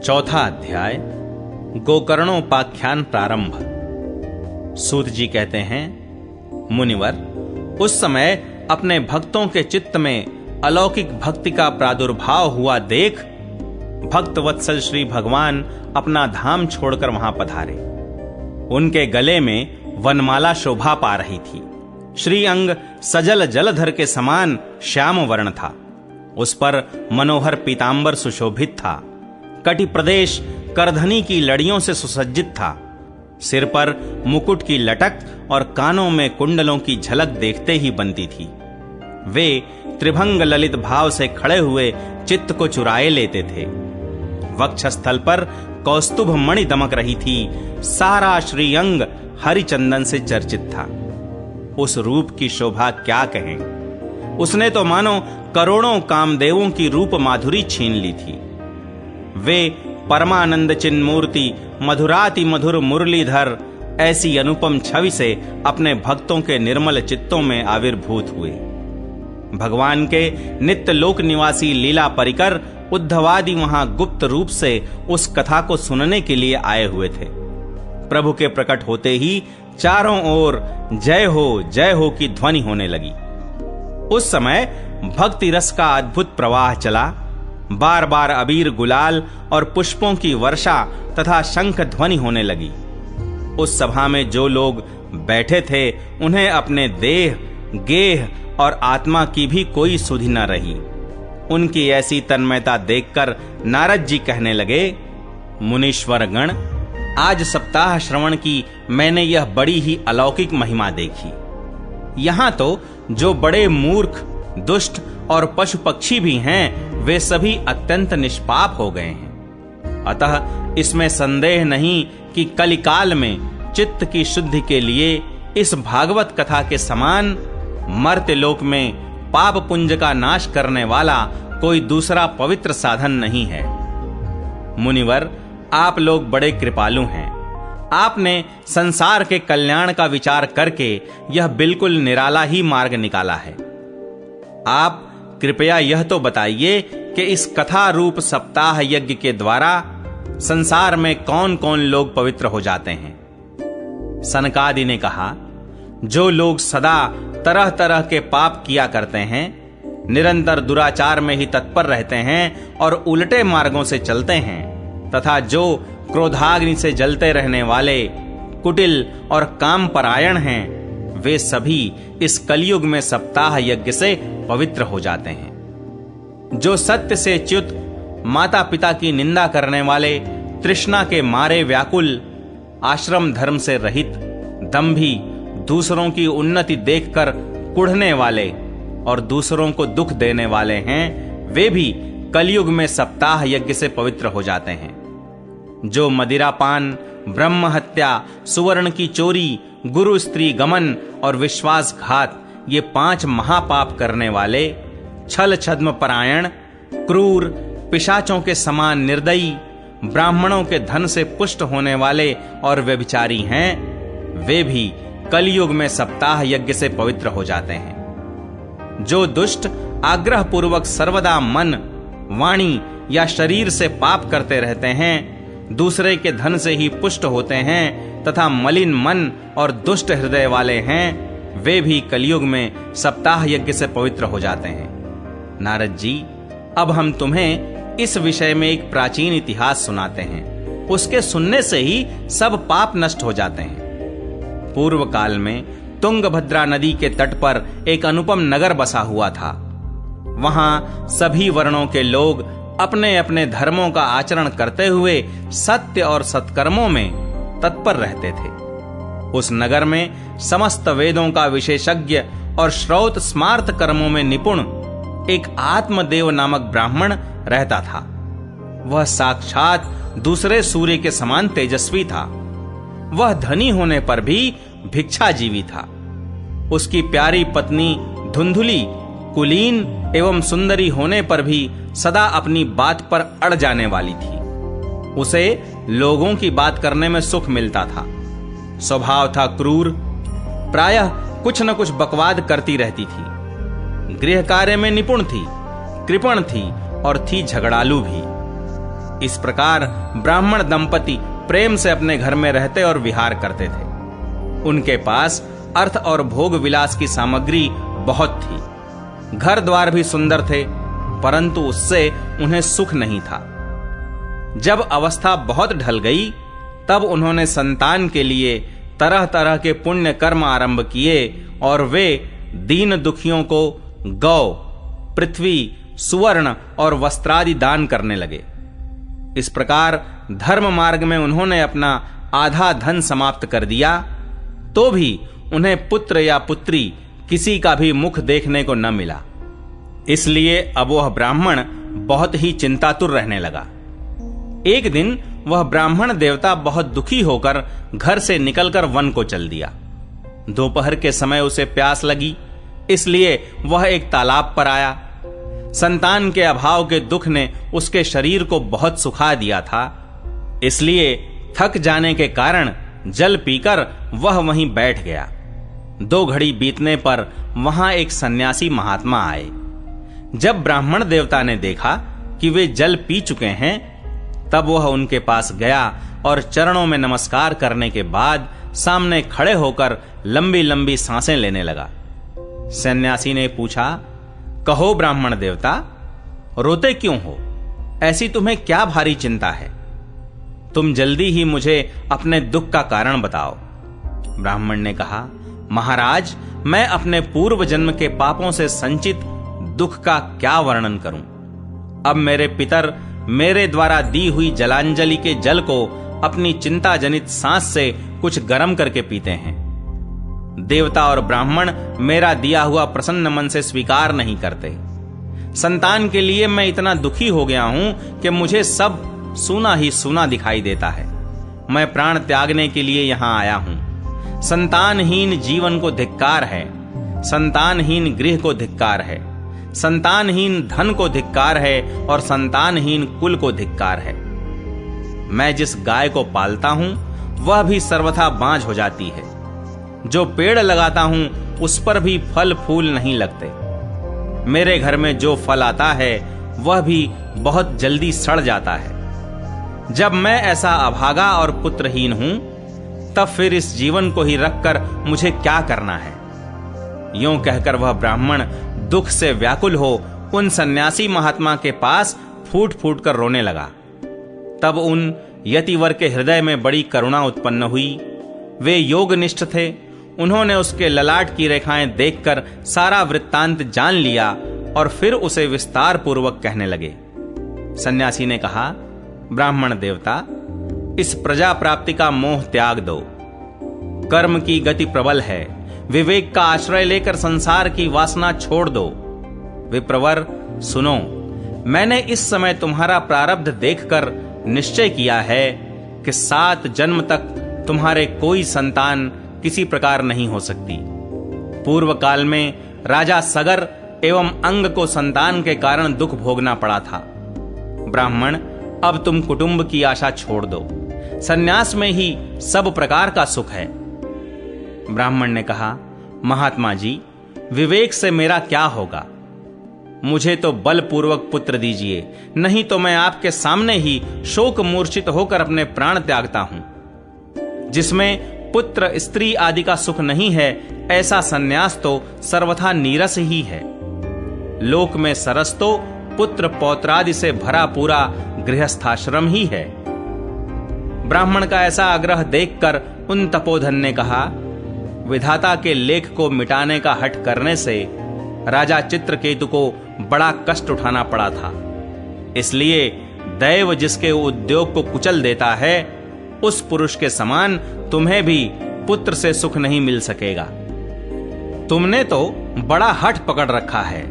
चौथा अध्याय गोकर्णोपाख्यान प्रारंभ। सूत जी कहते हैं, मुनिवर, उस समय अपने भक्तों के चित्त में अलौकिक भक्ति का प्रादुर्भाव हुआ देख भक्त वत्सल श्री भगवान अपना धाम छोड़कर वहां पधारे। उनके गले में वनमाला शोभा पा रही थी। श्री अंग सजल जलधर के समान श्याम वर्ण था। उस पर मनोहर पीतांबर सुशोभित था। कटि प्रदेश करधनी की लड़ियों से सुसज्जित था। सिर पर मुकुट की लटक और कानों में कुंडलों की झलक देखते ही बनती थी। वे त्रिभंग ललित भाव से खड़े हुए चित्त को चुराए लेते थे। वक्षस्थल पर कौस्तुभ मणि दमक रही थी। सारा श्रीअंग हरिचंदन से चर्चित था। उस रूप की शोभा क्या कहें। उसने तो मानो करोड़ों कामदेवों की रूप माधुरी छीन ली थी। वे परमानंद चिन्मूर्ति मधुराति मधुर मुरलीधर ऐसी अनुपम छवि से अपने भक्तों के निर्मल चित्तों में आविर्भूत हुए। भगवान के नित्य लोक निवासी लीला परिकर उद्धवादि वहां गुप्त रूप से उस कथा को सुनने के लिए आए हुए थे। प्रभु के प्रकट होते ही चारों ओर जय हो की ध्वनि होने लगी। उस समय भक्ति रस का अद्भुत प्रवाह चला। बार बार अबीर गुलाल और पुष्पों की वर्षा तथा शंख ध्वनि होने लगी। उस सभा में जो लोग बैठे थे उन्हें अपने देह, गेह और आत्मा की भी कोई सुधि न रही। उनकी ऐसी तन्मयता देखकर नारद जी कहने लगे, मुनीश्वर गण, आज सप्ताह श्रवण की मैंने यह बड़ी ही अलौकिक महिमा देखी। यहां तो जो बड़े मूर्ख, दुष्ट और पशु पक्षी भी हैं, वे सभी अत्यंत निष्पाप हो गए हैं। अतः इसमें संदेह नहीं कि कलिकाल में चित्त की शुद्धि के लिए इस भागवत कथा के समान मर्त्यलोक में पाप पुंज का नाश करने वाला कोई दूसरा पवित्र साधन नहीं है। मुनिवर, आप लोग बड़े कृपालु हैं। आपने संसार के कल्याण का विचार करके यह बिल्कुल निराला ही मार्ग निकाला है। आप कृपया यह तो बताइए कि इस कथा रूप सप्ताह यज्ञ के द्वारा संसार में कौन कौन लोग पवित्र हो जाते हैं। सनकादि ने कहा, जो लोग सदा तरह तरह के पाप किया करते हैं, निरंतर दुराचार में ही तत्पर रहते हैं और उल्टे मार्गों से चलते हैं, तथा जो क्रोधाग्नि से जलते रहने वाले कुटिल और काम परायण हैं, वे सभी इस कलयुग में सप्ताह यज्ञ से पवित्र हो जाते हैं। जो सत्य से च्युत, माता पिता की निंदा करने वाले, तृष्णा के मारे व्याकुल, आश्रम धर्म से रहित, दंभी, दूसरों की उन्नति देखकर कुढ़ने वाले और दूसरों को दुख देने वाले हैं, वे भी कलयुग में सप्ताह यज्ञ से पवित्र हो जाते हैं। जो मदिरापान, ब्रह्म हत्या, सुवर्ण की चोरी, गुरु स्त्री गमन और विश्वासघात, ये 5 महापाप करने वाले, छल छद्म परायण, क्रूर, पिशाचों के समान निर्दयी, ब्राह्मणों के धन से पुष्ट होने वाले और व्यभिचारी हैं, वे भी कलयुग में सप्ताह यज्ञ से पवित्र हो जाते हैं। जो दुष्ट आग्रह पूर्वक सर्वदा मन, वाणी या शरीर से पाप करते रहते हैं, दूसरे के धन से ही पुष्ट होते हैं तथा मलिन मन और दुष्ट हृदय वाले हैं, वे भी कलयुग में सप्ताह यज्ञ से पवित्र हो जाते हैं। नारद जी, अब हम तुम्हें इस विषय में एक प्राचीन इतिहास सुनाते हैं। उसके सुनने से ही सब पाप नष्ट हो जाते हैं। पूर्व काल में तुंगभद्रा नदी के तट पर एक अनुपम नगर बसा हुआ था। वहां सभी वर्णों के लोग अपने अपने धर्मों का आचरण करते हुए सत्य और सत्कर्मों में तत्पर रहते थे। उस नगर में समस्त वेदों का विशेषज्ञ और श्रौत स्मार्त कर्मों में निपुण एक आत्मदेव नामक ब्राह्मण रहता था। वह साक्षात दूसरे सूर्य के समान तेजस्वी था। वह धनी होने पर भी भिक्षाजीवी था। उसकी प्यारी पत्नी धुंधुली कुलीन एवं सुंदरी होने पर भी सदा अपनी बात पर अड़ जाने वाली थी। उसे लोगों की बात करने में सुख मिलता था। स्वभाव था क्रूर, प्रायः कुछ न कुछ बकवाद करती रहती थी। गृह कार्य में निपुण थी, कृपण थी और थी झगड़ालू भी। इस प्रकार ब्राह्मण दंपति प्रेम से अपने घर में रहते और विहार करते थे। उनके पास अर्थ और भोग विलास की सामग्री बहुत थी। घर द्वार भी सुंदर थे, परंतु उससे उन्हें सुख नहीं था। जब अवस्था बहुत ढल गई, तब उन्होंने संतान के लिए तरह तरह के पुण्य कर्म आरंभ किए और वे दीन दुखियों को गौ, पृथ्वी, सुवर्ण और वस्त्रादि दान करने लगे। इस प्रकार धर्म मार्ग में उन्होंने अपना आधा धन समाप्त कर दिया, तो भी उन्हें पुत्र या पुत्री किसी का भी मुख देखने को न मिला। इसलिए अब वह ब्राह्मण बहुत ही चिंतातुर रहने लगा। एक दिन वह ब्राह्मण देवता बहुत दुखी होकर घर से निकलकर वन को चल दिया। दोपहर के समय उसे प्यास लगी, इसलिए वह एक तालाब पर आया। संतान के अभाव के दुख ने उसके शरीर को बहुत सुखा दिया था, इसलिए थक जाने के कारण जल पीकर वह वहीं बैठ गया। 2 घड़ी बीतने पर वहां एक सन्यासी महात्मा आए। जब ब्राह्मण देवता ने देखा कि वे जल पी चुके हैं, तब वह उनके पास गया और चरणों में नमस्कार करने के बाद सामने खड़े होकर लंबी लंबी सांसें लेने लगा। सन्यासी ने पूछा, कहो ब्राह्मण देवता, रोते क्यों हो? ऐसी तुम्हें क्या भारी चिंता है? तुम जल्दी ही मुझे अपने दुख का कारण बताओ। ब्राह्मण ने कहा, महाराज, मैं अपने पूर्व जन्म के पापों से संचित दुख का क्या वर्णन करूं? अब मेरे पितर मेरे द्वारा दी हुई जलांजलि के जल को अपनी चिंता जनित सांस से कुछ गर्म करके पीते हैं। देवता और ब्राह्मण मेरा दिया हुआ प्रसन्न मन से स्वीकार नहीं करते। संतान के लिए मैं इतना दुखी हो गया हूं कि मुझे सब सूना ही सूना दिखाई देता है। मैं प्राण त्यागने के लिए यहां आया हूं। संतानहीन जीवन को धिक्कार है, संतानहीन गृह को धिक्कार है, संतानहीन धन को धिक्कार है और संतानहीन कुल को धिक्कार है। मैं जिस गाय को पालता हूं वह भी सर्वथा बांझ हो जाती है। जो पेड़ लगाता हूं उस पर भी फल फूल नहीं लगते। मेरे घर में जो फल आता है वह भी बहुत जल्दी सड़ जाता है। जब मैं ऐसा अभागा और पुत्रहीन हूं, तब फिर इस जीवन को ही रखकर मुझे क्या करना है? यूं कहकर वह ब्राह्मण दुख से व्याकुल हो उन सन्यासी महात्मा के पास फूट फूट कर रोने लगा। तब उन यतिवर के हृदय में बड़ी करुणा उत्पन्न हुई। वे योगनिष्ठ थे। उन्होंने उसके ललाट की रेखाएं देखकर सारा वृत्तांत जान लिया और फिर उसे विस्तार पूर्वक कहने लगे। सन्यासी ने कहा, ब्राह्मण देवता, इस प्रजा प्राप्ति का मोह त्याग दो। कर्म की गति प्रबल है। विवेक का आश्रय लेकर संसार की वासना छोड़ दो। विप्रवर, सुनो, मैंने इस समय तुम्हारा प्रारब्ध देखकर निश्चय किया है कि 7 जन्म तक तुम्हारे कोई संतान किसी प्रकार नहीं हो सकती। पूर्व काल में राजा सगर एवं अंग को संतान के कारण दुख भोगना पड़ा था। ब्राह्मण, अब तुम कुटुंब की आशा छोड़ दो। सन्यास में ही सब प्रकार का सुख है। ब्राह्मण ने कहा, महात्मा जी, विवेक से मेरा क्या होगा? मुझे तो बलपूर्वक पुत्र दीजिए, नहीं तो मैं आपके सामने ही शोक मूर्छित होकर अपने प्राण त्यागता हूं। जिसमें पुत्र स्त्री आदि का सुख नहीं है, ऐसा सन्यास तो सर्वथा नीरस ही है। लोक में सरस तो पुत्र पौत्रादि से भरा पूरा गृहस्थाश्रम ही है। ब्राह्मण का ऐसा आग्रह देखकर उन तपोधन ने कहा, विधाता के लेख को मिटाने का हठ करने से राजा चित्रकेतु को बड़ा कष्ट उठाना पड़ा था। इसलिए दैव जिसके उद्योग को कुचल देता है, उस पुरुष के समान तुम्हें भी पुत्र से सुख नहीं मिल सकेगा। तुमने तो बड़ा हठ पकड़ रखा है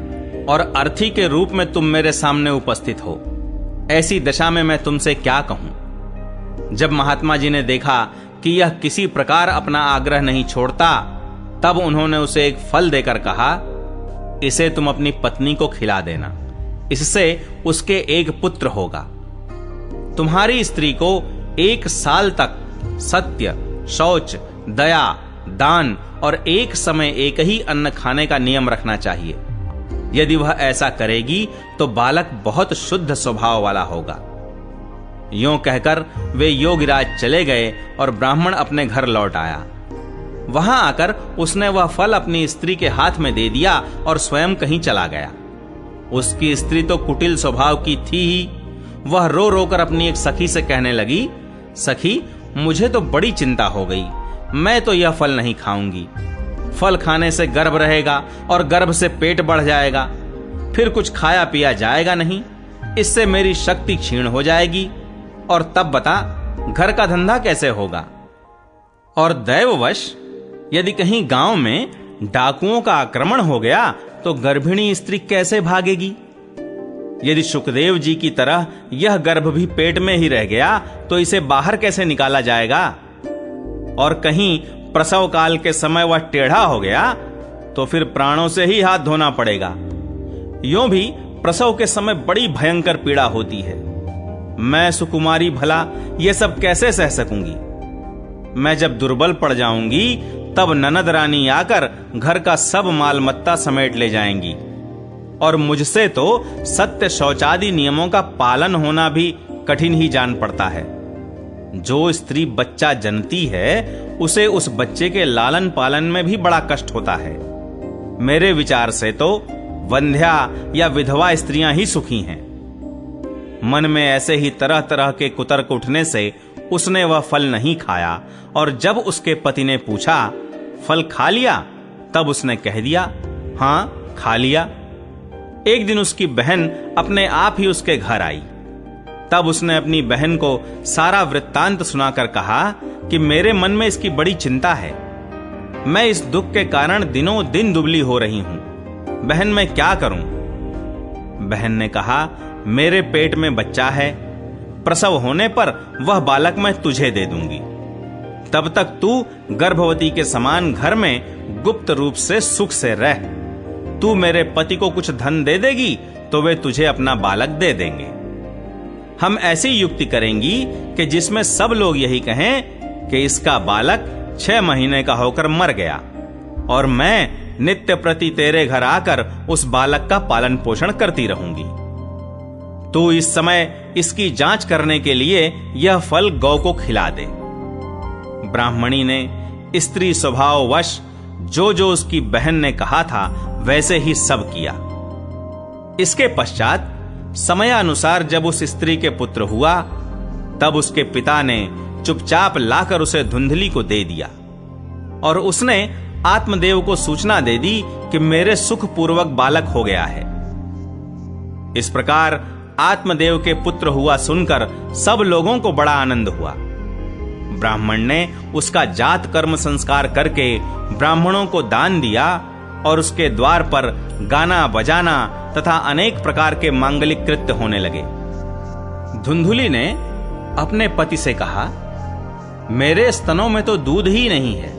और अर्थी के रूप में तुम मेरे सामने उपस्थित हो। ऐसी दशा में मैं तुमसे क्या कहूं? जब महात्मा जी ने देखा कि यह किसी प्रकार अपना आग्रह नहीं छोड़ता, तब उन्होंने उसे एक फल देकर कहा, इसे तुम अपनी पत्नी को खिला देना, इससे उसके एक पुत्र होगा। तुम्हारी स्त्री को 1 साल तक सत्य, शौच, दया, दान और एक समय एक ही अन्न खाने का नियम रखना चाहिए। यदि वह ऐसा करेगी तो बालक बहुत शुद्ध स्वभाव वाला होगा। यों कहकर वे योगिराज चले गए और ब्राह्मण अपने घर लौट आया। वहां आकर उसने वह फल अपनी स्त्री के हाथ में दे दिया और स्वयं कहीं चला गया। उसकी स्त्री तो कुटिल स्वभाव की थी ही। वह रो रोकर अपनी एक सखी से कहने लगी, सखी, मुझे तो बड़ी चिंता हो गई। मैं तो यह फल नहीं खाऊंगी। फल खाने से गर्भ रहेगा और गर्भ से पेट बढ़ जाएगा, फिर कुछ खाया पिया जाएगा नहीं। इससे मेरी शक्ति क्षीण हो जाएगी और तब बता घर का धंधा कैसे होगा। और दैववश यदि कहीं गांव में डाकुओं का आक्रमण हो गया तो गर्भिणी स्त्री कैसे भागेगी। यदि सुखदेव जी की तरह यह गर्भ भी पेट में ही रह गया तो इसे बाहर कैसे निकाला जाएगा। और कहीं प्रसव काल के समय वह टेढ़ा हो गया तो फिर प्राणों से ही हाथ धोना पड़ेगा। यों भी प्रसव के समय बड़ी भयंकर पीड़ा होती है। मैं सुकुमारी भला ये सब कैसे सह सकूंगी। मैं जब दुर्बल पड़ जाऊंगी तब ननद रानी आकर घर का सब माल मत्ता समेट ले जाएंगी और मुझसे तो सत्य शौचादि नियमों का पालन होना भी कठिन ही जान पड़ता है। जो स्त्री बच्चा जनती है उसे उस बच्चे के लालन पालन में भी बड़ा कष्ट होता है। मेरे विचार से तो वंध्या या विधवा स्त्रियां ही सुखी हैं। मन में ऐसे ही तरह तरह के कुतर्क उठने से उसने वह फल नहीं खाया और जब उसके पति ने पूछा, फल खा लिया? तब उसने कह दिया, हां खा लिया। एक दिन उसकी बहन अपने आप ही उसके घर आई। तब उसने अपनी बहन को सारा वृत्तांत सुनाकर कहा कि मेरे मन में इसकी बड़ी चिंता है। मैं इस दुख के कारण दिनों दिन दुबली हो रही हूं। बहन मैं क्या करूं? बहन ने कहा, मेरे पेट में बच्चा है। प्रसव होने पर वह बालक मैं तुझे दे दूंगी। तब तक तू गर्भवती के समान घर में गुप्त रूप से सुख से रह। तू मेरे पति को कुछ धन दे देगी तो वे तुझे अपना बालक दे देंगे। हम ऐसी युक्ति करेंगी कि जिसमें सब लोग यही कहें कि इसका बालक 6 महीने का होकर मर गया और मैं नित्य प्रति तेरे घर आकर उस बालक का पालन पोषण करती रहूंगी। तू इस समय इसकी जांच करने के लिए यह फल गौ को खिला दे। ब्राह्मणी ने स्त्री स्वभाववश जो जो उसकी बहन ने कहा था वैसे ही सब किया। इसके पश्चात समयानुसार जब उस स्त्री के पुत्र हुआ तब उसके पिता ने चुपचाप लाकर उसे धुंधली को दे दिया और उसने आत्मदेव को सूचना दे दी कि मेरे सुखपूर्वक बालक हो गया है। इस प्रकार आत्मदेव के पुत्र हुआ सुनकर सब लोगों को बड़ा आनंद हुआ। ब्राह्मण ने उसका जात कर्म संस्कार करके ब्राह्मणों को दान दिया और उसके द्वार पर गाना बजाना तथा अनेक प्रकार के मांगलिक कृत्य होने लगे। धुंधुली ने अपने पति से कहा, मेरे स्तनों में तो दूध ही नहीं है,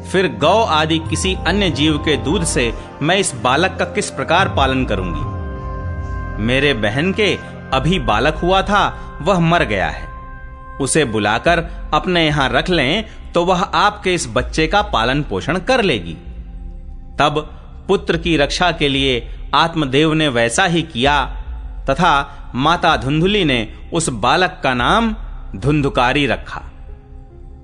फिर गौ आदि किसी अन्य जीव के दूध से मैं इस बालक का किस प्रकार पालन करूंगी। मेरे बहन के अभी बालक हुआ था, वह मर गया है। उसे बुलाकर अपने यहां रख लें तो वह आपके इस बच्चे का पालन पोषण कर लेगी। तब पुत्र की रक्षा के लिए आत्मदेव ने वैसा ही किया तथा माता धुंधुली ने उस बालक का नाम धुंधुकारी रखा।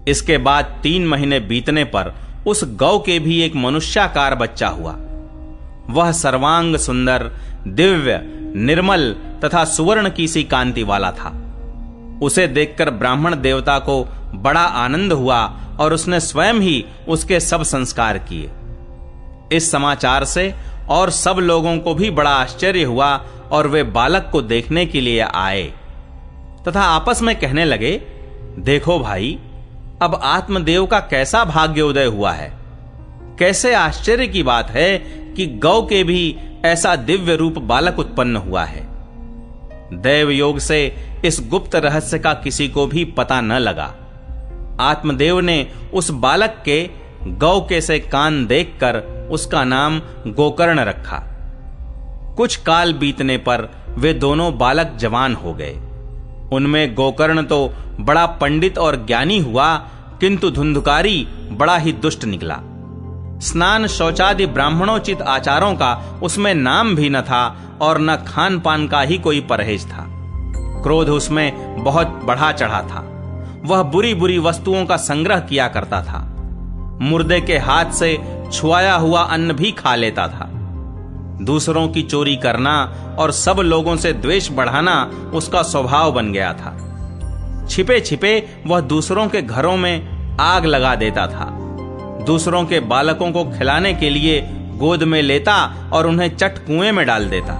इसके बाद 3 महीने बीतने पर उस गौ के भी एक मनुष्याकार बच्चा हुआ। वह सर्वांग सुंदर, दिव्य, निर्मल तथा सुवर्ण की सी कांति वाला था। उसे देखकर ब्राह्मण देवता को बड़ा आनंद हुआ और उसने स्वयं ही उसके सब संस्कार किए। इस समाचार से और सब लोगों को भी बड़ा आश्चर्य हुआ और वे बालक को देखने के लिए आए तथा आपस में कहने लगे, देखो भाई, अब आत्मदेव का कैसा भाग्य उदय हुआ है। कैसे आश्चर्य की बात है कि गौ के भी ऐसा दिव्य रूप बालक उत्पन्न हुआ है। दैव योग से इस गुप्त रहस्य का किसी को भी पता न लगा। आत्मदेव ने उस बालक के गौ के से कान देखकर उसका नाम गोकर्ण रखा। कुछ काल बीतने पर वे दोनों बालक जवान हो गए। उनमें गोकर्ण तो बड़ा पंडित और ज्ञानी हुआ, किंतु धुंधुकारी बड़ा ही दुष्ट निकला। स्नान शौचादि ब्राह्मणोचित आचारों का उसमें नाम भी न था और न खान पान का ही कोई परहेज था। क्रोध उसमें बहुत बढ़ा चढ़ा था। वह बुरी बुरी वस्तुओं का संग्रह किया करता था। मुर्दे के हाथ से छुआया हुआ अन्न भी खा लेता था। दूसरों की चोरी करना और सब लोगों से द्वेष बढ़ाना उसका स्वभाव बन गया था। छिपे छिपे वह दूसरों के घरों में आग लगा देता था। दूसरों के बालकों को खिलाने के लिए गोद में लेता और उन्हें चट कुएं में डाल देता।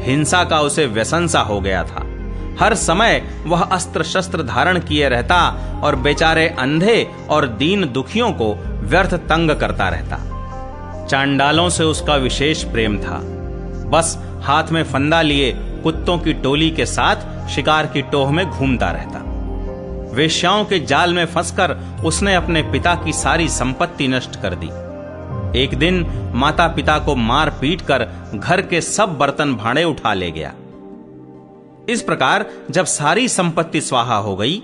हिंसा का उसे व्यसन सा हो गया था। हर समय वह अस्त्र शस्त्र धारण किए रहता और बेचारे अंधे और दीन दुखियों को व्यर्थ तंग करता रहता। चांडालों से उसका विशेष प्रेम था। बस हाथ में फंदा लिए कुत्तों की टोली के साथ शिकार की टोह में घूमता रहता। वेश्याओं के जाल में फंसकर उसने अपने पिता की सारी संपत्ति नष्ट कर दी। एक दिन माता पिता को मार पीट कर घर के सब बर्तन भांडे उठा ले गया। इस प्रकार जब सारी संपत्ति स्वाहा हो गई,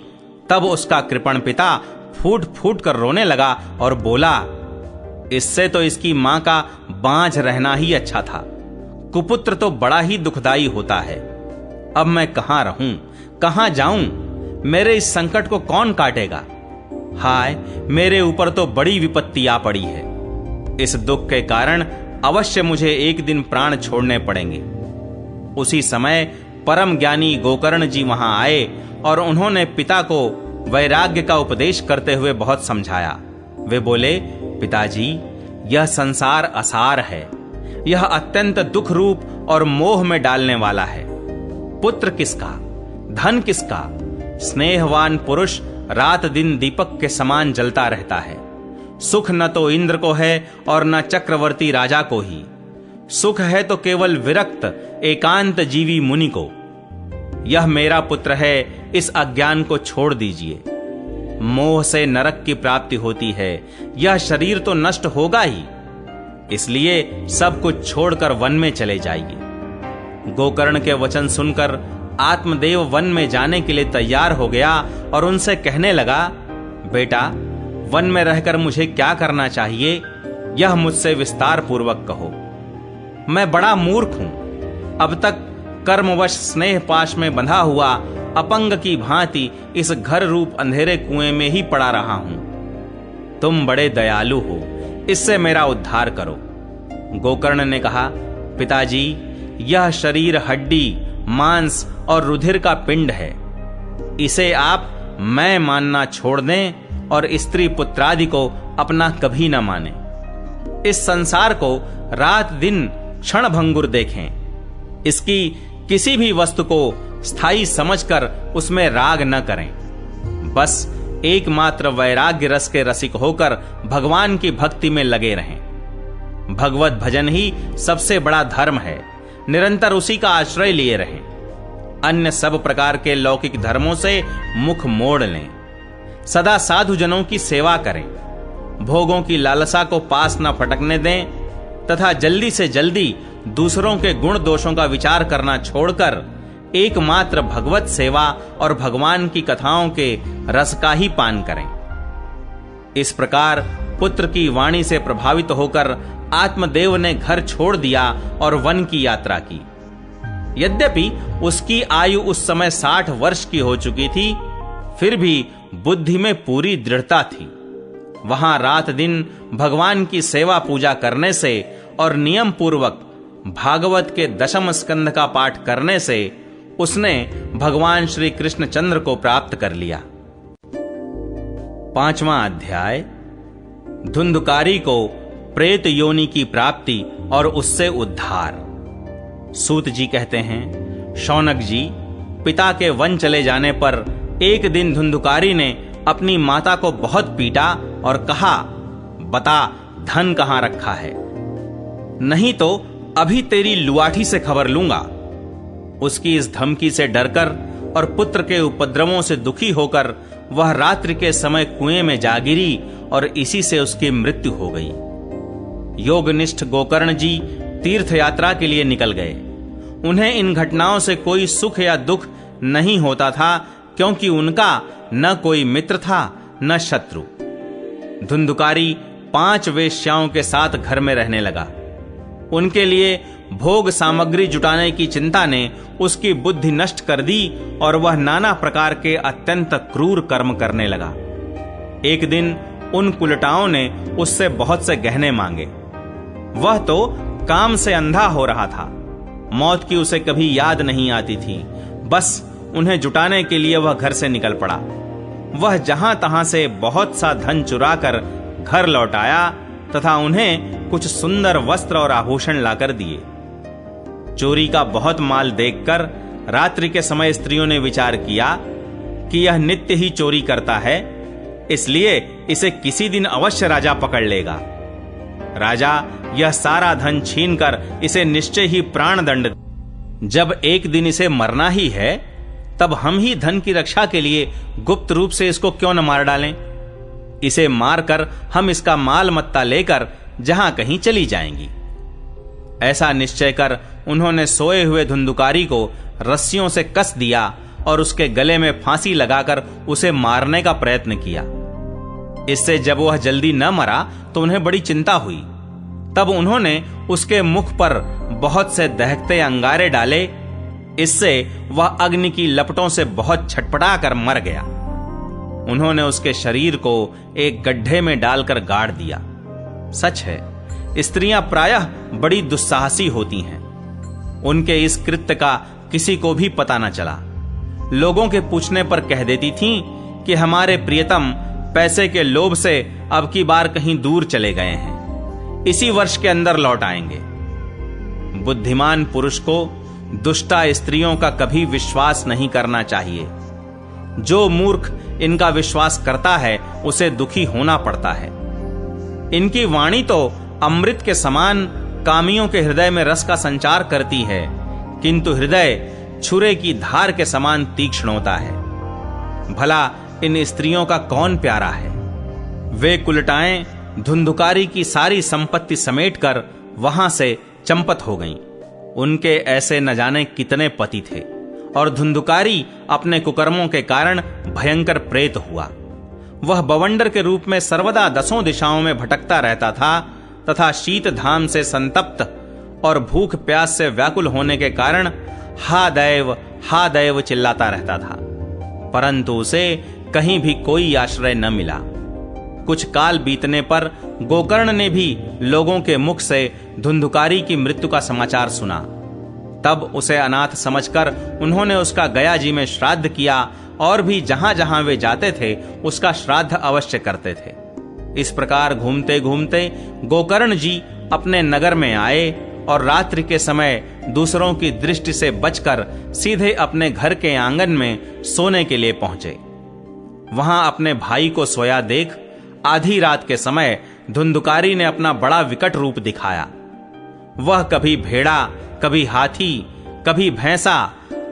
तब उसका कृपण पिता फूट फूट कर रोने लगा और बोला, इससे तो इसकी मां का बांझ रहना ही अच्छा था। कुपुत्र तो बड़ा ही दुखदाई होता है। अब मैं कहां रहूं, कहां जाऊं? मेरे इस संकट को कौन काटेगा? हाय, मेरे ऊपर तो बड़ी विपत्ति आ पड़ी है। इस दुख के कारण अवश्य मुझे एक दिन प्राण छोड़ने पड़ेंगे। उसी समय परम ज्ञानी गोकर्ण जी वहां आए और उन्होंने पिता को वैराग्य का उपदेश करते हुए बहुत समझाया। वे बोले, पिताजी, यह संसार असार है। यह अत्यंत दुख रूप और मोह में डालने वाला है। पुत्र किसका, धन किसका? स्नेहवान पुरुष रात दिन दीपक के समान जलता रहता है। सुख न तो इंद्र को है और न चक्रवर्ती राजा को ही। सुख है तो केवल विरक्त एकांत जीवी मुनि को। यह मेरा पुत्र है, इस अज्ञान को छोड़ दीजिए। मोह से नरक की प्राप्ति होती है। यह शरीर तो नष्ट होगा ही, इसलिए सब कुछ छोड़कर वन में चले जाइए। गोकर्ण के वचन सुनकर आत्मदेव वन में जाने के लिए तैयार हो गया और उनसे कहने लगा, बेटा, वन में रहकर मुझे क्या करना चाहिए, यह मुझसे विस्तार पूर्वक कहो। मैं बड़ा मूर्ख हूं। अब तक कर्मवश स्नेह पाश में बंधा हुआ अपंग की भांति इस घर रूप अंधेरे कुएं में ही पड़ा रहा हूं। तुम बड़े दयालु हो, इससे मेरा उद्धार करो। गोकर्ण ने कहा, पिताजी, यह शरीर हड्डी, मांस और रुधिर का पिंड है। इसे आप मैं मानना छोड़ दें और स्त्री पुत्रादि को अपना कभी न माने। इस संसार को रात दिन क्षण भंगुर देखें। इसकी किसी भी वस्तु को स्थायी समझकर उसमें राग न करें। बस एकमात्र वैराग्य रस के रसिक होकर भगवान की भक्ति में लगे रहें। भगवत भजन ही सबसे बड़ा धर्म है। निरंतर उसी का आश्रय लिए रहें। अन्य सब प्रकार के लौकिक धर्मों से मुख मोड़ लें। सदा साधु जनों की सेवा करें। भोगों की लालसा को पास न फटकने दें तथा जल्दी से जल्दी दूसरों के गुण दोषों का विचार करना छोड़कर एकमात्र भगवत सेवा और भगवान की कथाओं के रस का ही पान करें। इस प्रकार पुत्र की वाणी से प्रभावित होकर आत्मदेव ने घर छोड़ दिया और वन की यात्रा की। यद्यपि उसकी आयु उस समय 60 वर्ष की हो चुकी थी, फिर भी बुद्धि में पूरी दृढ़ता थी। वहां रात दिन भगवान की सेवा पूजा करने से और नियम पूर्वक भागवत के 10वें स्कंध का पाठ करने से उसने भगवान श्री कृष्णचंद्र को प्राप्त कर लिया। 5वां अध्याय, धुंधकारी को प्रेत योनि की प्राप्ति और उससे उद्धार। सूत जी कहते हैं, शौनक जी, पिता के वन चले जाने पर एक दिन धुंधकारी ने अपनी माता को बहुत पीटा और कहा, बता धन कहां रखा है, नहीं तो अभी तेरी लुआठी से खबर लूंगा। उसकी इस धमकी से डरकर और पुत्र के उपद्रवों से दुखी होकर वह रात्रि के समय कुएं में जा गिरी और इसी से उसकी मृत्यु हो गई। योगनिष्ठ गोकर्ण जी तीर्थ यात्रा के लिए निकल गए। उन्हें इन घटनाओं से कोई सुख या दुख नहीं होता था, क्योंकि उनका न कोई मित्र था न शत्रु। धुंधकारी 5 वेश्याओं के साथ घर में रहने लगा। उनके लिए भोग सामग्री जुटाने की चिंता ने उसकी बुद्धि नष्ट कर दी और वह नाना प्रकार के अत्यंत क्रूर कर्म करने लगा। एक दिन उन कुलटाओं ने उससे बहुत से गहने मांगे। वह तो काम से अंधा हो रहा था। मौत की उसे कभी याद नहीं आती थी। बस उन्हें जुटाने के लिए वह घर से निकल पड़ा। वह जहां तहां से बहुत सा धन चुराकर घर लौट आया तथा उन्हें कुछ सुंदर वस्त्र और आभूषण लाकर दिए। चोरी का बहुत माल देखकर रात्रि के समय स्त्रियों ने विचार किया कि यह नित्य ही चोरी करता है, इसलिए इसे किसी दिन अवश्य राजा पकड़ लेगा। राजा यह सारा धन छीनकर इसे निश्चय ही प्राण दंड। जब एक दिन इसे मरना ही है, तब हम ही धन की रक्षा के लिए गुप्त रूप से इसको क्यों न मार डालें। इसे मारकर हम इसका माल मत्ता लेकर जहां कहीं चली जाएंगी। ऐसा निश्चय कर उन्होंने सोए हुए धुंधुकारी को रस्सियों से कस दिया और उसके गले में फांसी लगाकर उसे मारने का प्रयत्न किया। इससे जब वह जल्दी न मरा तो उन्हें बड़ी चिंता हुई। तब उन्होंने उसके मुख पर बहुत से दहकते अंगारे डाले। इससे वह अग्नि की लपटों से बहुत छटपटा कर मर गया। उन्होंने उसके शरीर को एक गड्ढे में डालकर गाड़ दिया। सच है, स्त्रियां प्रायः बड़ी दुस्साहसी होती हैं। उनके इस कृत्य का किसी को भी पता न चला। लोगों के पूछने पर कह देती थीं कि हमारे प्रियतम पैसे के लोभ से अब की बार कहीं दूर चले गए हैं, इसी वर्ष के अंदर लौट आएंगे। बुद्धिमान पुरुष को दुष्टा स्त्रियों का कभी विश्वास नहीं करना चाहिए। जो मूर्ख इनका विश्वास करता है उसे दुखी होना पड़ता है। इनकी वाणी तो अमृत के समान कामियों के हृदय में रस का संचार करती है, किंतु हृदय छुरे की धार के समान तीक्ष्ण होता है। भला इन स्त्रियों का कौन प्यारा है। वे कुलटाएं धुंधुकारी की सारी संपत्ति समेटकर वहां से चंपत हो गईं। उनके ऐसे न जाने कितने पति थे और धुंधुकारी अपने कुकर्मों के कारण भयंकर प्रेत हुआ। वह बवंडर के रूप में सर्वदा 10 दिशाओं में भटकता रहता था तथा शीत धाम से संतप्त और भूख प्यास से व्याकुल होने के कारण हा दैव चिल्लाता रहता था, परंतु उसे कहीं भी कोई आश्रय न मिला। कुछ काल बीतने पर गोकर्ण ने भी लोगों के मुख से धुंधुकारी की मृत्यु का समाचार सुना। तब उसे अनाथ समझकर उन्होंने उसका गया जी में श्राद्ध किया और भी जहां जहां वे जाते थे उसका श्राद्ध अवश्य करते थे। इस प्रकार घूमते घूमते गोकर्ण जी अपने नगर में आए और रात्रि के समय दूसरों की दृष्टि से बचकर सीधे अपने घर के आंगन में सोने के लिए पहुंचे। वहां अपने भाई को सोया देख आधी रात के समय धुंधुकारी ने अपना बड़ा विकट रूप दिखाया। वह कभी भेड़ा, कभी हाथी, कभी भैंसा,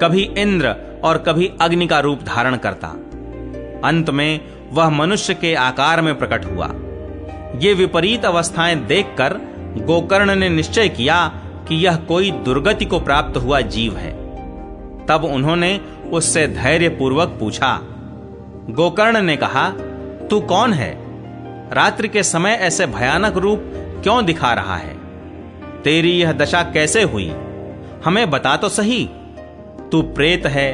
कभी इंद्र और कभी अग्नि का रूप धारण करता। अंत में वह मनुष्य के आकार में प्रकट हुआ। ये विपरीत अवस्थाएं देखकर गोकर्ण ने निश्चय किया कि यह कोई दुर्गति को प्राप्त हुआ जीव है। तब उन्होंने उससे धैर्यपूर्वक पूछा। गोकर्ण ने कहा, तू कौन है? रात्रि के समय ऐसे भयानक रूप क्यों दिखा रहा है? तेरी यह दशा कैसे हुई? हमें बता तो सही। तू प्रेत है,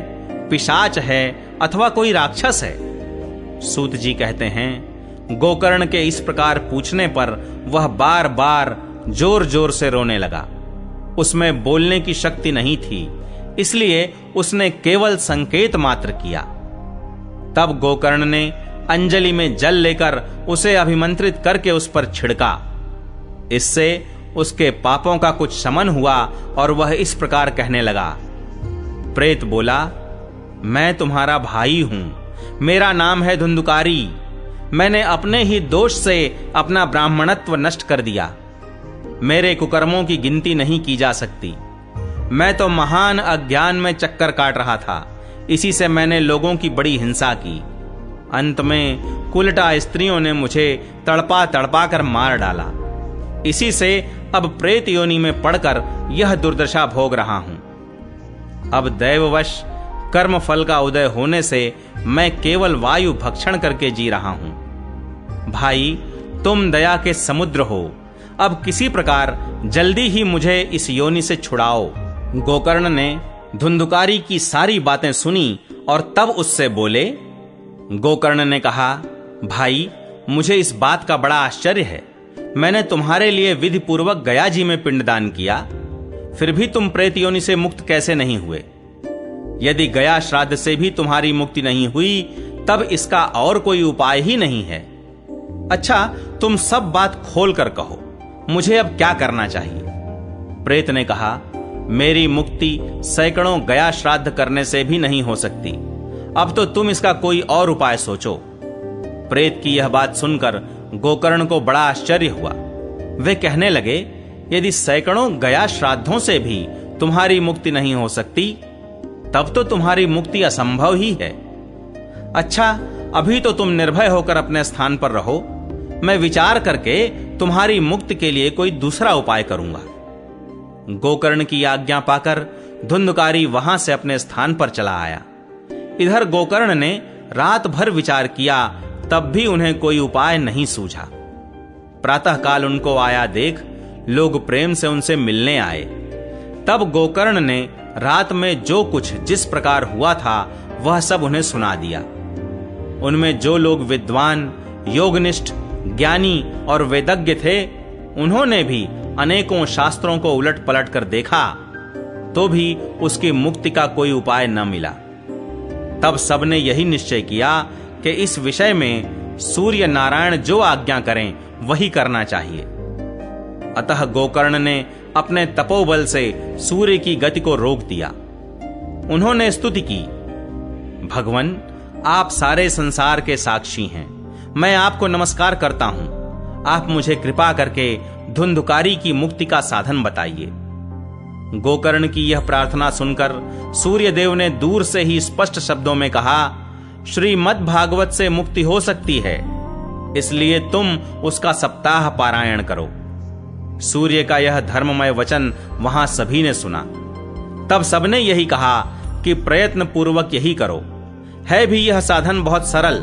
पिशाच है अथवा कोई राक्षस है? सूत जी कहते हैं, गोकर्ण के इस प्रकार पूछने पर वह बार बार जोर जोर से रोने लगा। उसमें बोलने की शक्ति नहीं थी, इसलिए उसने केवल संकेत मात्र किया। तब गोकर्ण ने अंजलि में जल लेकर उसे अभिमंत्रित करके उस पर छिड़का। इससे उसके पापों का कुछ शमन हुआ और वह इस प्रकार कहने लगा। प्रेत बोला, मैं तुम्हारा भाई हूं, मेरा नाम है धुंधुकारी। मैंने अपने ही दोष से अपना ब्राह्मणत्व नष्ट कर दिया। मेरे कुकर्मों की गिनती नहीं की जा सकती। मैं तो महान अज्ञान में चक्कर काट रहा था, इसी से मैंने लोगों की बड़ी हिंसा की। अंत में कुलटा स्त्रियों ने मुझे तड़पा तड़पा कर मार डाला। इसी से अब प्रेत योनि में पड़कर यह दुर्दशा भोग रहा हूं। अब दैववश कर्म फल का उदय होने से मैं केवल वायु भक्षण करके जी रहा हूं। भाई, तुम दया के समुद्र हो, अब किसी प्रकार जल्दी ही मुझे इस योनि से छुड़ाओ। गोकर्ण ने धुंधुकारी की सारी बातें सुनी और तब उससे बोले। गोकर्ण ने कहा, भाई, मुझे इस बात का बड़ा आश्चर्य है। मैंने तुम्हारे लिए विधि पूर्वक गया जी में पिंडदान किया, फिर भी तुम प्रेत योनि से मुक्त कैसे नहीं हुए? यदि गया श्राद्ध से भी तुम्हारी मुक्ति नहीं हुई, तब इसका और कोई उपाय ही नहीं है। अच्छा, तुम सब बात खोल कर कहो, मुझे अब क्या करना चाहिए? प्रेत ने कहा, मेरी मुक्ति सैकड़ों गया श्राद्ध करने से भी नहीं हो सकती। अब तो तुम इसका कोई और उपाय सोचो। प्रेत की यह बात सुनकर गोकर्ण को बड़ा आश्चर्य हुआ। वे कहने लगे, यदि सैकड़ों गया श्राद्धों से भी तुम्हारी मुक्ति नहीं हो सकती, तब तो तुम्हारी मुक्ति असंभव ही है। अच्छा, अभी तो तुम निर्भय होकर अपने स्थान पर रहो, मैं विचार करके तुम्हारी मुक्ति के लिए कोई दूसरा उपाय करूंगा। गोकर्ण की आज्ञा पाकर धुंधकारी वहां से अपने स्थान पर चला आया। इधर गोकर्ण ने रात भर विचार किया, तब भी उन्हें कोई उपाय नहीं सूझा। प्रातःकाल उनको आया देख लोग प्रेम से उनसे मिलने आए। तब गोकर्ण ने रात में जो कुछ जिस प्रकार हुआ था वह सब उन्हें सुना दिया। उनमें जो लोग विद्वान, योगनिष्ठ, ज्ञानी और वेदज्ञ थे, उन्होंने भी अनेकों शास्त्रों को उलट पलट कर देखा, तो भी उसकी मुक्ति का कोई उपाय न मिला। तब सबने यही निश्चय किया कि इस विषय में सूर्य नारायण जो आज्ञा करें वही करना चाहिए। अतः गोकर्ण ने अपने तपोबल से सूर्य की गति को रोक दिया। उन्होंने स्तुति की, भगवन, आप सारे संसार के साक्षी हैं, मैं आपको नमस्कार करता हूं। आप मुझे कृपा करके धुंधुकारी की मुक्ति का साधन बताइए। गोकर्ण की यह प्रार्थना सुनकर सूर्यदेव ने दूर से ही स्पष्ट शब्दों में कहा, श्रीमद् भागवत से मुक्ति हो सकती है, इसलिए तुम उसका सप्ताह पारायण करो। सूर्य का यह धर्ममय वचन वहां सभी ने सुना। तब सबने यही कहा कि प्रयत्न पूर्वक यही करो। है भी यह साधन बहुत सरल।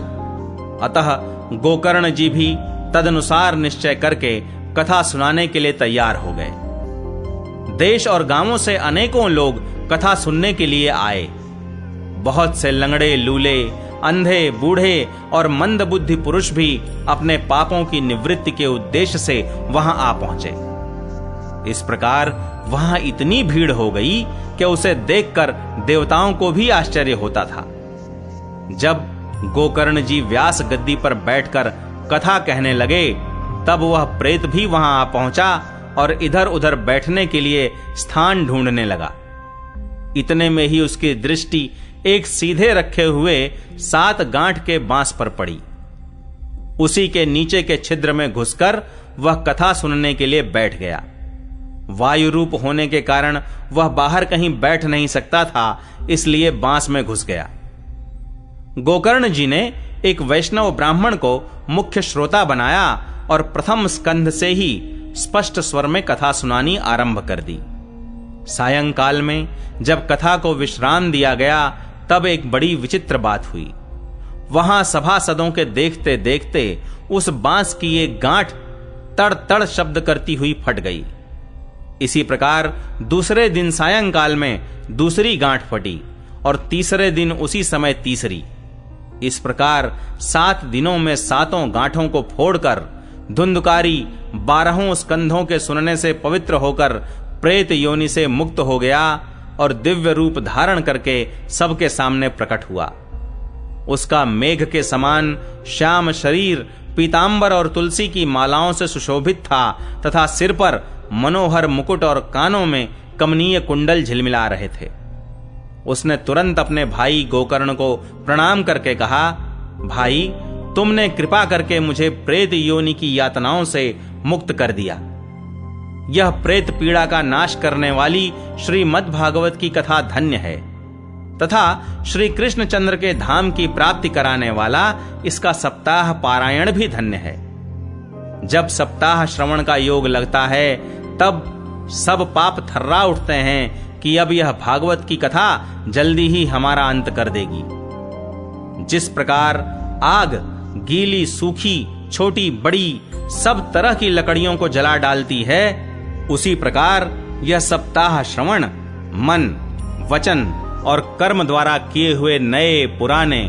अतः गोकर्ण जी भी तदनुसार निश्चय करके कथा सुनाने के लिए तैयार हो गए। देश और गांवों से अनेकों लोग कथा सुनने के लिए आए। बहुत से लंगड़े, लूले, अंधे, बूढ़े और मंदबुद्धि पुरुष भी अपने पापों की निवृत्ति के उद्देश्य से वहां आ पहुंचे। इस प्रकार वहां इतनी भीड़ हो गई कि उसे देखकर देवताओं को भी आश्चर्य होता था। जब गोकर्ण जी व्यास गद्दी पर बैठकर कथा कहने लगे, तब वह प्रेत भी वहां आ पहुंचा और इधर उधर बैठने के लिए स्थान ढूंढने लगा। इतने में ही उसकी दृष्टि एक सीधे रखे हुए 7 गांठ के बांस पर पड़ी। उसी के नीचे के छिद्र में घुसकर वह कथा सुनने के लिए बैठ गया। वायु रूप होने के कारण वह बाहर कहीं बैठ नहीं सकता था, इसलिए बांस में घुस गया। गोकर्ण जी ने एक वैष्णव ब्राह्मण को मुख्य श्रोता बनाया और प्रथम स्कंध से ही स्पष्ट स्वर में कथा सुनानी आरंभ कर दी। सायंकाल में जब कथा को विश्राम दिया गया, तब एक बड़ी विचित्र बात हुई। वहां सभासदों के देखते देखते उस बांस की एक गांठ तड़ तड़ शब्द करती हुई फट गई। इसी प्रकार दूसरे दिन सायंकाल में दूसरी गांठ फटी और तीसरे दिन उसी समय तीसरी। इस प्रकार 7 दिनों में 7 गांठों को फोड़कर धुंधकारी 12 स्कंधों के सुनने से पवित्र होकर प्रेत योनि से मुक्त हो गया और दिव्य रूप धारण करके सबके सामने प्रकट हुआ। उसका मेघ के समान श्याम शरीर पीतांबर और तुलसी की मालाओं से सुशोभित था तथा सिर पर मनोहर मुकुट और कानों में कमनीय कुंडल झिलमिला रहे थे। उसने तुरंत अपने भाई गोकर्ण को प्रणाम करके कहा, भाई, तुमने कृपा करके मुझे प्रेत योनि की यातनाओं से मुक्त कर दिया। यह प्रेत पीड़ा का नाश करने वाली श्रीमद् भागवत की कथा धन्य है तथा श्री कृष्ण चंद्र के धाम की प्राप्ति कराने वाला इसका सप्ताह पारायण भी धन्य है। जब सप्ताह श्रवण का योग लगता है, तब सब पाप थर्रा उठते हैं कि अब यह भागवत की कथा जल्दी ही हमारा अंत कर देगी। जिस प्रकार आग गीली, सूखी छोटी बड़ी सब तरह की लकड़ियों को जला डालती है, उसी प्रकार यह सप्ताह श्रवण मन, वचन और कर्म द्वारा किए हुए नए पुराने